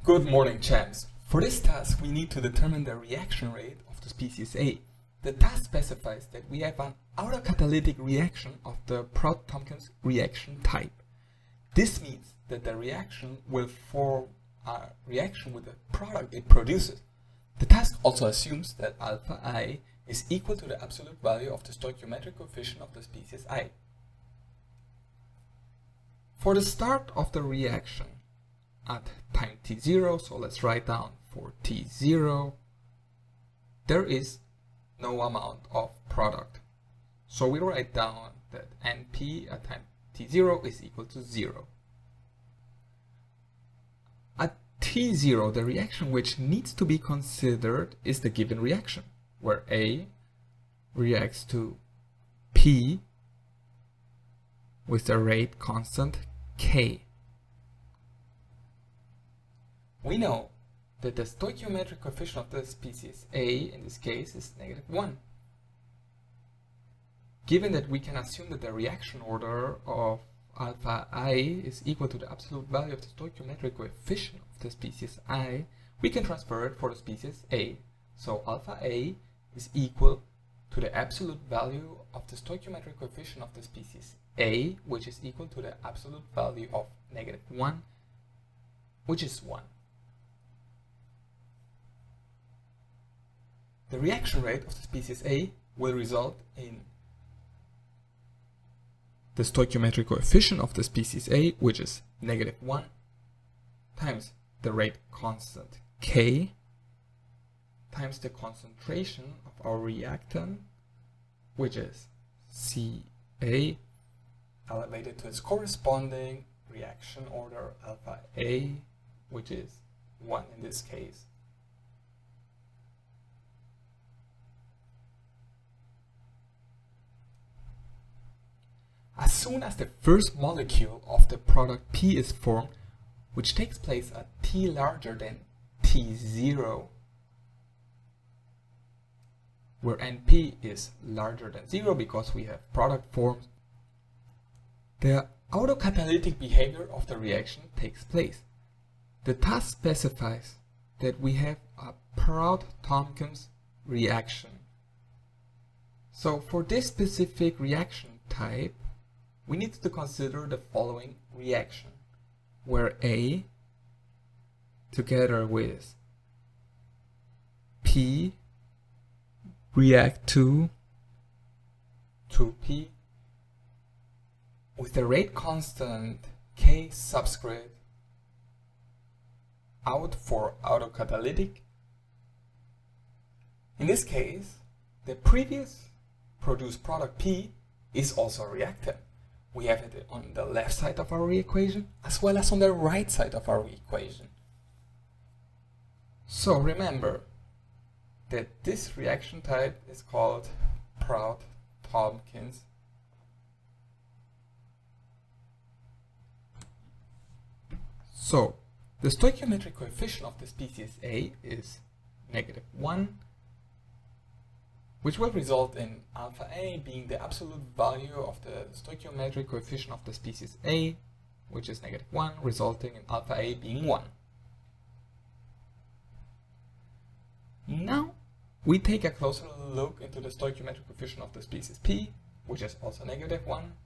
Good morning, champs. For this task, we need to determine the reaction rate of the species A. The task specifies that we have an autocatalytic reaction of the Proud-Tompkins reaction type. This means that the reaction will form a reaction with the product it produces. The task also assumes that alpha I is equal to the absolute value of the stoichiometric coefficient of the species I. For the start of the reaction at time t0, so let's write down for t0, there is no amount of product. So we write down that NP at time t0 is equal to 0. At t0, the reaction which needs to be considered is the given reaction, where A reacts to P with the rate constant K. We know that the stoichiometric coefficient of the species A in this case is -1. Given that we can assume that the reaction order of alpha I is equal to the absolute value of the stoichiometric coefficient of the species I, we can transfer it for the species A. So alpha A is equal to the absolute value of the stoichiometric coefficient of the species A, which is equal to the absolute value of -1, which is 1. The reaction rate of the species A will result in the stoichiometric coefficient of the species A, which is -1, times the rate constant K, times the concentration of our reactant, which is Ca, elevated to its corresponding reaction order alpha A, which is 1 in this case. As soon as the first molecule of the product P is formed, which takes place at T larger than T0, where NP is larger than 0 because we have product formed, the autocatalytic behavior of the reaction takes place. The task specifies that we have a Proud-Tompkins reaction. So for this specific reaction type, we need to consider the following reaction, where A together with P react to 2P with the rate constant K subscript out for autocatalytic. In this case, the previous produced product P is also a reactant. We have it on the left side of our equation as well as on the right side of our equation. So remember that this reaction type is called Proud-Tompkins. So the stoichiometric coefficient of the species A is -1, which will result in alpha A being the absolute value of the stoichiometric coefficient of the species A, which is -1, resulting in alpha A being 1. Now we take a closer look into the stoichiometric coefficient of the species P, which is also -1,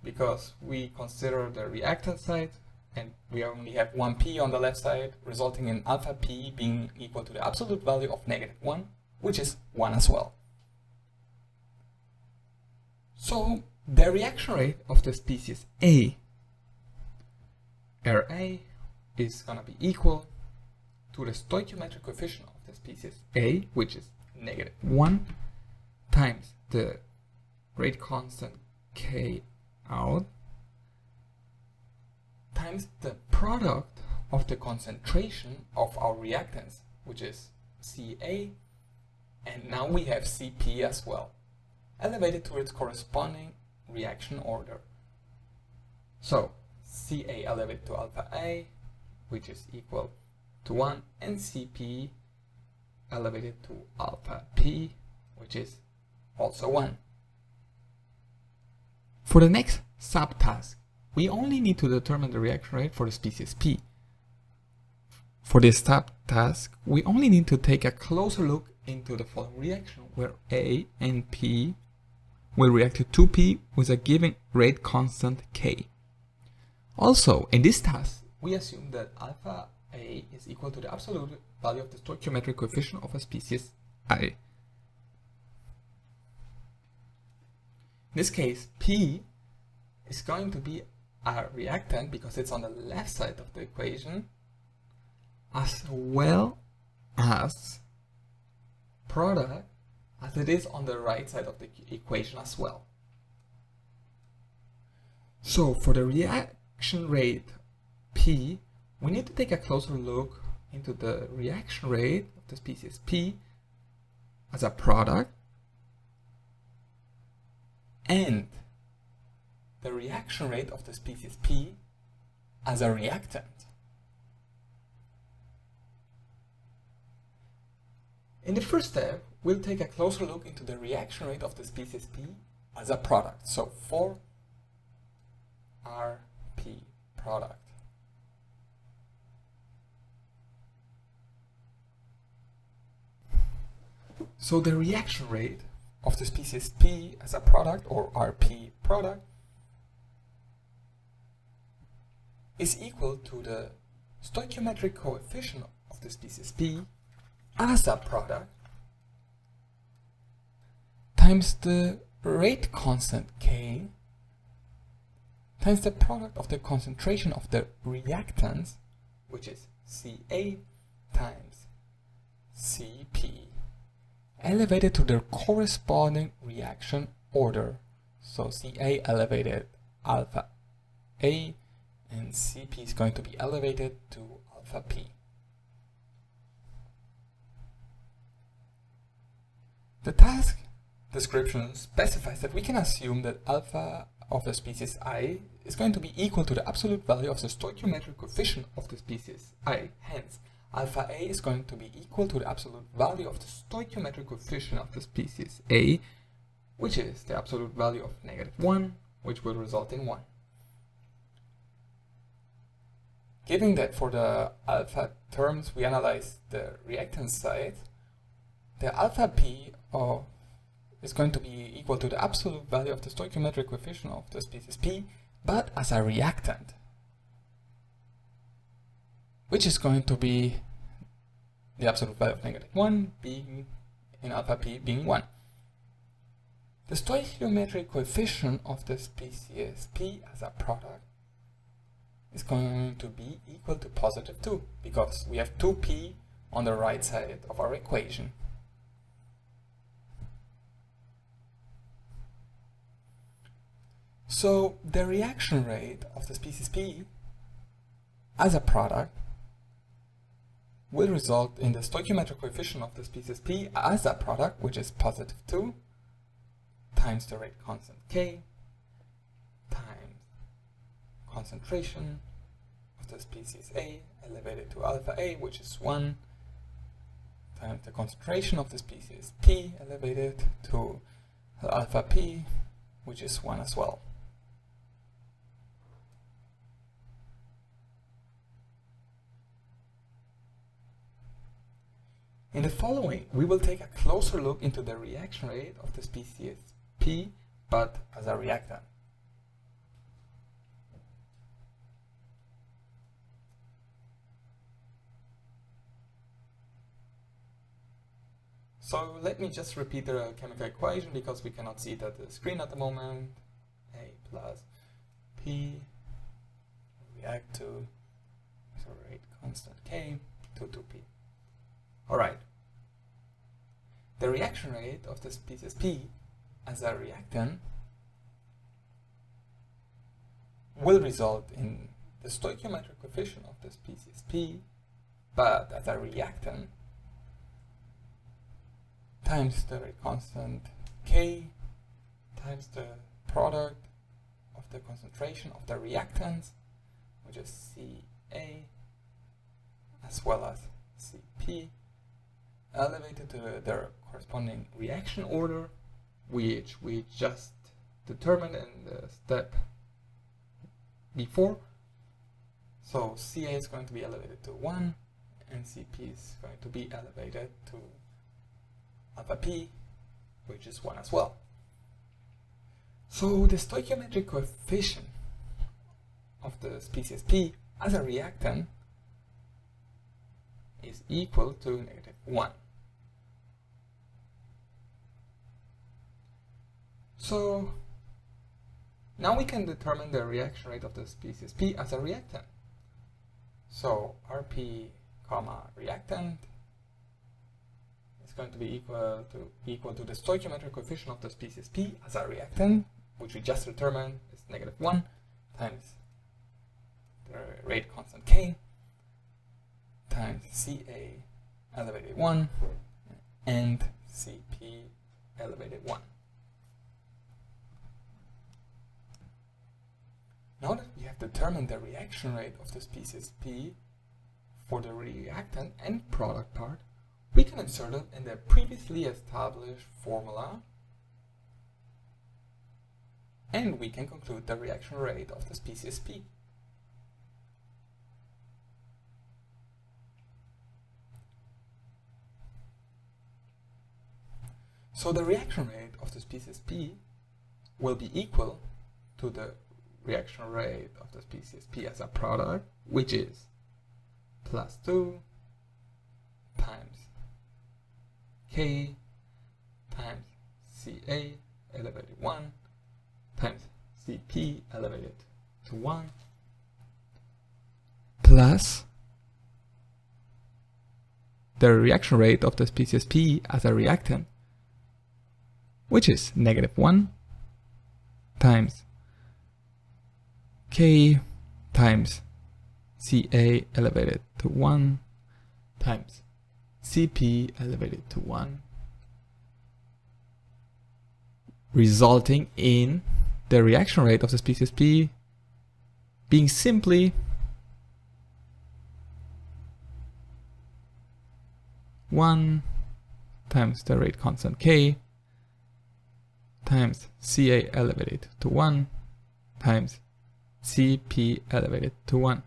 because we consider the reactant side and we only have 1P on the left side, resulting in alpha P being equal to the absolute value of -1, which is 1 as well. So the reaction rate of the species A, Ra, is going to be equal to the stoichiometric coefficient of the species A, which is -1, times the rate constant K out, times the product of the concentration of our reactants, which is Ca, and now we have Cp as well, elevated to its corresponding reaction order. So Ca elevated to alpha A, which is equal to 1, and Cp elevated to alpha P, which is also 1. For the next subtask, we only need to determine the reaction rate for the species P. For this task, we only need to take a closer look into the following reaction, where A and P will react to 2P with a given rate constant K. Also, in this task, we assume that alpha A is equal to the absolute value of the stoichiometric coefficient of a species I. In this case, P is going to be a reactant because it's on the left side of the equation, as well as product as it is on the right side of the equation as well. So for the reaction rate P, we need to take a closer look into the reaction rate of the species P as a product and the reaction rate of the species P as a reactant. In the first step, we'll take a closer look into the reaction rate of the species P as a product. So for RP product. So the reaction rate of the species P as a product, or RP product, is equal to the stoichiometric coefficient of the species P as a product times the rate constant K times the product of the concentration of the reactants, which is Ca times Cp, elevated to their corresponding reaction order. So Ca elevated alpha A and Cp is going to be elevated to alpha P. The task description specifies that we can assume that alpha of the species I is going to be equal to the absolute value of the stoichiometric coefficient of the species I. Hence, alpha A is going to be equal to the absolute value of the stoichiometric coefficient of the species A, which is the absolute value of -1, which will result in 1. Given that for the alpha terms we analyze the reactant side, the alpha P is going to be equal to the absolute value of the stoichiometric coefficient of the species P, but as a reactant, which is going to be the absolute value of -1 being in alpha P being 1. The stoichiometric coefficient of the species P as a product is going to be equal to +2 because we have 2P on the right side of our equation. So the reaction rate of the species P as a product will result in the stoichiometric coefficient of the species P as a product, which is +2, times the rate constant K, times concentration of the species A elevated to alpha A, which is 1, times the concentration of the species P elevated to alpha P, which is 1 as well. In the following, we will take a closer look into the reaction rate of the species P, but as a reactant. So let me just repeat the chemical equation because we cannot see it at the screen at the moment. A plus P react to rate constant K to 2P. Alright. The reaction rate of the species P as a reactant will result in the stoichiometric coefficient of the species P, but as a reactant, times the rate constant K times the product of the concentration of the reactants, which is Ca as well as Cp, elevated to their corresponding reaction order, which we just determined in the step before. So Ca is going to be elevated to 1 and Cp is going to be elevated to alpha p, which is 1 as well. So the stoichiometric coefficient of the species P as a reactant is equal to -1. So now we can determine the reaction rate of the species P as a reactant. So Rp, reactant is going to be equal to the stoichiometric coefficient of the species P as a reactant, which we just determined is -1 times the rate constant K times Ca elevated 1 and Cp elevated 1. Now that we have determined the reaction rate of the species P for the reactant and product part, we can insert it in the previously established formula, and we can conclude the reaction rate of the species P. So the reaction rate of the species P will be equal to the reaction rate of the species P as a product, which is +2 times K times Ca elevated 1 times Cp elevated to 1 plus the reaction rate of the species P as a reactant, which is -1 times K times Ca elevated to 1 times Cp elevated to 1, resulting in the reaction rate of the species P being simply 1 times the rate constant K times Ca elevated to 1 times Cp elevated to 1.